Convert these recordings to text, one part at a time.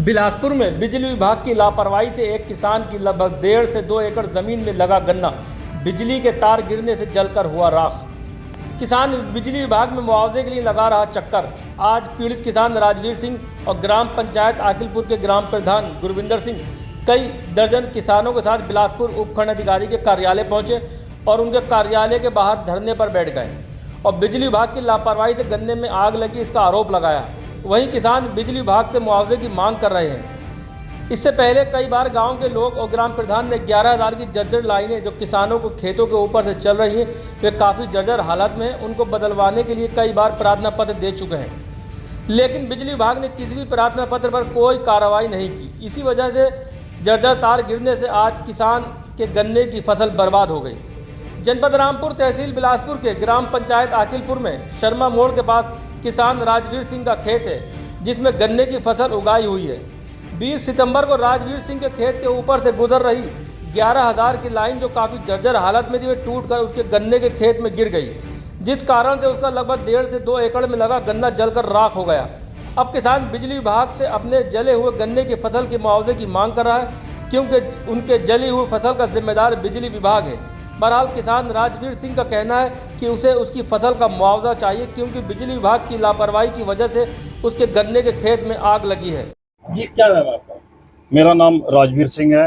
बिलासपुर में बिजली विभाग की लापरवाही से एक किसान की लगभग 1.5 से 2 एकड़ जमीन में लगा गन्ना बिजली के तार गिरने से जलकर हुआ राख। किसान बिजली विभाग में मुआवजे के लिए लगा रहा चक्कर। आज पीड़ित किसान राजवीर सिंह और ग्राम पंचायत आकिलपुर के ग्राम प्रधान गुरविंदर सिंह कई दर्जन किसानों के साथ बिलासपुर उपखंड अधिकारी के कार्यालय पहुंचे और उनके कार्यालय के बाहर धरने पर बैठ गए और बिजली विभाग की लापरवाही से गन्ने में आग लगी इसका आरोप लगाया। वहीं किसान बिजली विभाग से मुआवजे की मांग कर रहे हैं। इससे पहले कई बार गांव के लोग और ग्राम प्रधान ने 11,000 की जर्जर लाइनें जो किसानों को खेतों के ऊपर से चल रही हैं वे काफ़ी जर्जर हालत में हैं, उनको बदलवाने के लिए कई बार प्रार्थना पत्र दे चुके हैं, लेकिन बिजली विभाग ने किसी भी प्रार्थना पत्र पर कोई कार्रवाई नहीं की। इसी वजह से जर्जर तार गिरने से आज किसान के गन्ने की फसल बर्बाद हो गई। जनपद रामपुर तहसील बिलासपुर के ग्राम पंचायत आकिलपुर में शर्मा मोड़ के पास किसान राजवीर सिंह का खेत है जिसमें गन्ने की फसल उगाई हुई है। 20 सितंबर को राजवीर सिंह के खेत के ऊपर से गुजर रही 11,000 की लाइन जो काफ़ी जर्जर हालत में थी वे टूटकर उसके गन्ने के खेत में गिर गई, जिस कारण से उसका लगभग 1.5 से 2 एकड़ में लगा गन्ना जलकर राख हो गया। अब किसान बिजली विभाग से अपने जले हुए गन्ने की फसल के मुआवजे की मांग कर रहा है क्योंकि उनके जली हुई फसल का जिम्मेदार बिजली विभाग है। बहरहाल किसान राजवीर सिंह का कहना है कि उसे उसकी फसल का मुआवजा चाहिए क्योंकि बिजली विभाग की लापरवाही की वजह से उसके गन्ने के खेत में आग लगी है। जी, क्या नाम है आपका? मेरा नाम राजवीर सिंह है।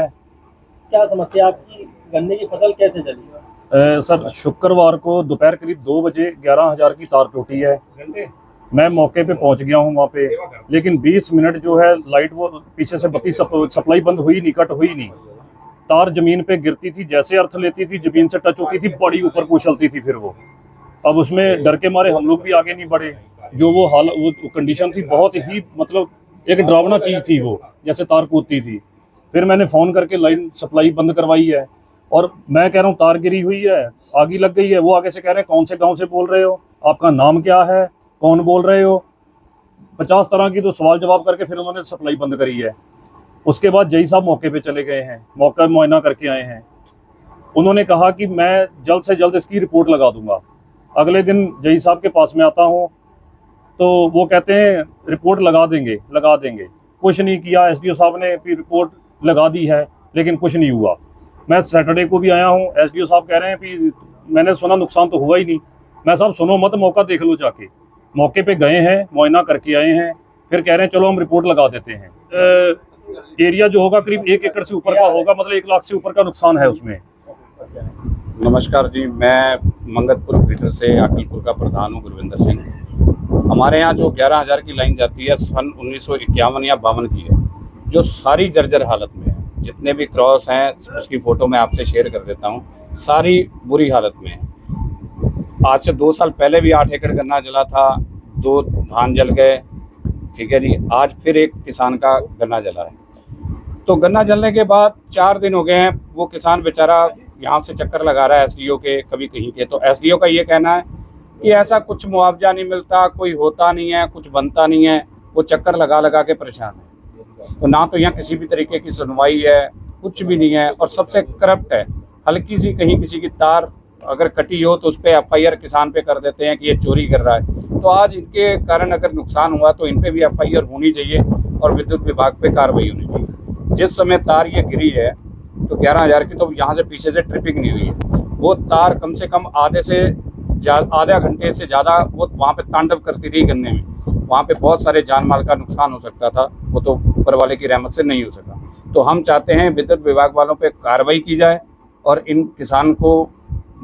क्या समस्या आपकी? गन्ने की फसल कैसे जली? सर, शुक्रवार को दोपहर करीब 2 बजे 11,000 की तार टूटी है। मैं मौके पे पहुंच गया हूं वहां पे, लेकिन 20 मिनट जो है लाइट वो पीछे से बत्ती सप्लाई बंद हुई नहीं, कट हुई नहीं। तार जमीन पे गिरती थी, जैसे अर्थ लेती थी जमीन से टच होती थी, बड़ी ऊपर कुचलती थी। फिर वो अब उसमें डर के मारे हम लोग भी आगे नहीं बढ़े। जो वो कंडीशन थी बहुत ही मतलब एक डरावना चीज़ थी वो, जैसे तार कूदती थी। फिर मैंने फ़ोन करके लाइन सप्लाई बंद करवाई है और मैं कह रहा हूँ तार गिरी हुई है, आगी लग गई है। वो आगे से कह रहे हैं कौन से गाँव से बोल रहे हो, आपका नाम क्या है, कौन बोल रहे हो, 50 तरह की तो सवाल जवाब करके फिर उन्होंने सप्लाई बंद करी है। उसके बाद जई साहब मौके पे चले गए हैं, मौका मुआयना करके आए हैं। उन्होंने कहा कि मैं जल्द से जल्द इसकी रिपोर्ट लगा दूंगा। अगले दिन जई साहब के पास में आता हूँ तो वो कहते हैं रिपोर्ट लगा देंगे। कुछ नहीं किया। एसडीओ साहब ने भी रिपोर्ट लगा दी है लेकिन कुछ नहीं हुआ। मैं सैटरडे को भी आया हूँ, एसडीओ साहब कह रहे हैं कि मैंने सुना नुकसान तो हुआ ही नहीं। मैं साहब सुनो मत, मौका देख लो जाके। मौके पे गए हैं, मुआयना करके आए हैं, फिर कह रहे हैं चलो हम रिपोर्ट लगा देते हैं। एरिया जो होगा करीब 1 एकड़ से ऊपर का होगा, मतलब 1 लाख से ऊपर का नुकसान है उसमें। नमस्कार जी, मैं मंगतपुर फीडर से आकिलपुर का प्रधान हूँ, गुरविंदर सिंह। हमारे यहाँ जो 11,000 की लाइन जाती है सन 1951 या 52 की है, जो सारी जर्जर हालत में है। जितने भी क्रॉस हैं उसकी फ़ोटो मैं आपसे शेयर कर देता हूँ, सारी बुरी हालत में है। आज से 2 साल पहले भी 8 एकड़ गन्ना जला था, 2 धान जल गए, ठीक है जी। आज फिर एक किसान का गन्ना जला है। तो गन्ना जलने के बाद 4 दिन हो गए हैं, वो किसान बेचारा यहाँ से चक्कर लगा रहा है एसडीओ के, कभी कहीं के। तो एसडीओ का ये कहना है कि ऐसा कुछ मुआवजा नहीं मिलता, कोई होता नहीं है, कुछ बनता नहीं है। वो चक्कर लगा लगा के परेशान है। तो ना तो यहाँ किसी भी तरीके की सुनवाई है, कुछ भी नहीं है, और सबसे करप्ट है। हल्की सी कहीं किसी की तार अगर कटी हो तो उस पर FIR किसान पे कर देते हैं कि ये चोरी कर रहा है। तो आज इनके कारण अगर नुकसान हुआ तो इन पे भी FIR होनी चाहिए और विद्युत विभाग पे कार्रवाई होनी चाहिए। जिस समय तार ये गिरी है तो 11,000 की, तो यहाँ से पीछे से ट्रिपिंग नहीं हुई है। वो तार कम से कम आधा घंटे से ज़्यादा वो वहाँ पे तांडव करती रही गन्ने में। वहाँ पे बहुत सारे जान माल का नुकसान हो सकता था, वो तो ऊपर वाले की रहमत से नहीं हो सका। तो हम चाहते हैं विद्युत विभाग वालों पे कार्रवाई की जाए और इन किसान को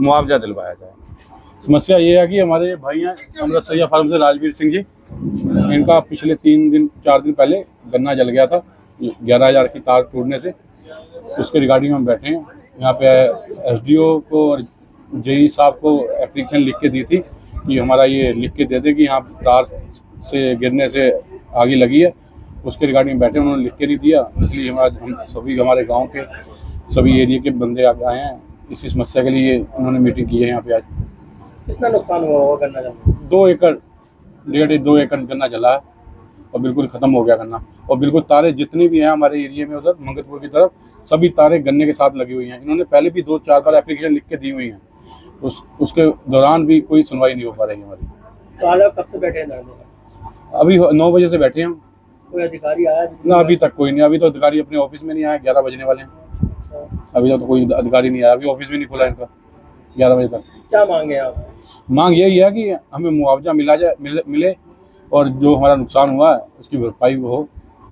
मुआवजा दिलवाया जाए। समस्या ये है कि हमारे भाई हैं अमृत सैया फार्म से राजवीर सिंह जी, इनका पिछले 3-4 दिन पहले गन्ना जल गया था 11,000 की तार टूटने से। उसके रिगार्डिंग हम बैठे हैं यहाँ पे। एसडीओ को और जेई साहब को एप्लीकेशन लिख के दी थी कि हमारा ये लिख के दे दे कि यहाँ तार से गिरने से आगे लगी है। उसके रिगार्डिंग बैठे, उन्होंने लिख के नहीं दिया, इसलिए हम सभी हमारे गाँव के सभी एरिया के बंदे आए हैं। इसी समस्या के लिए उन्होंने मीटिंग की है यहाँ पे आज। कितना नुकसान हुआ होगा गन्ना जलने? 2 एकड़ 1.5-2 एकड़ गन्ना जला है और बिल्कुल ख़त्म हो गया गन्ना। और बिल्कुल तारे जितनी भी हैं हमारे एरिया में उधर मंगतपुर की तरफ, सभी तारे गन्ने के साथ लगी हुई हैं। इन्होंने पहले भी 2-4 बार एप्लीकेशन लिख के दी हुई हैं, उसके दौरान भी कोई सुनवाई नहीं हो पा रही हमारी। तो आज आप कब से बैठे हैं धरने पर? अभी 9 बजे से बैठे हैं। कोई अधिकारी आया? ना अभी तक कोई नहीं, अभी तो अधिकारी अपने ऑफिस में नहीं आया, 11 बजने वाले हैं, अभी तक तो कोई अधिकारी नहीं आया, अभी ऑफिस भी नहीं खुला इनका 11 बजे तक। क्या मांगे आप? मांग यही है कि हमें मुआवजा मिले और जो हमारा नुकसान हुआ है उसकी भरपाई हो।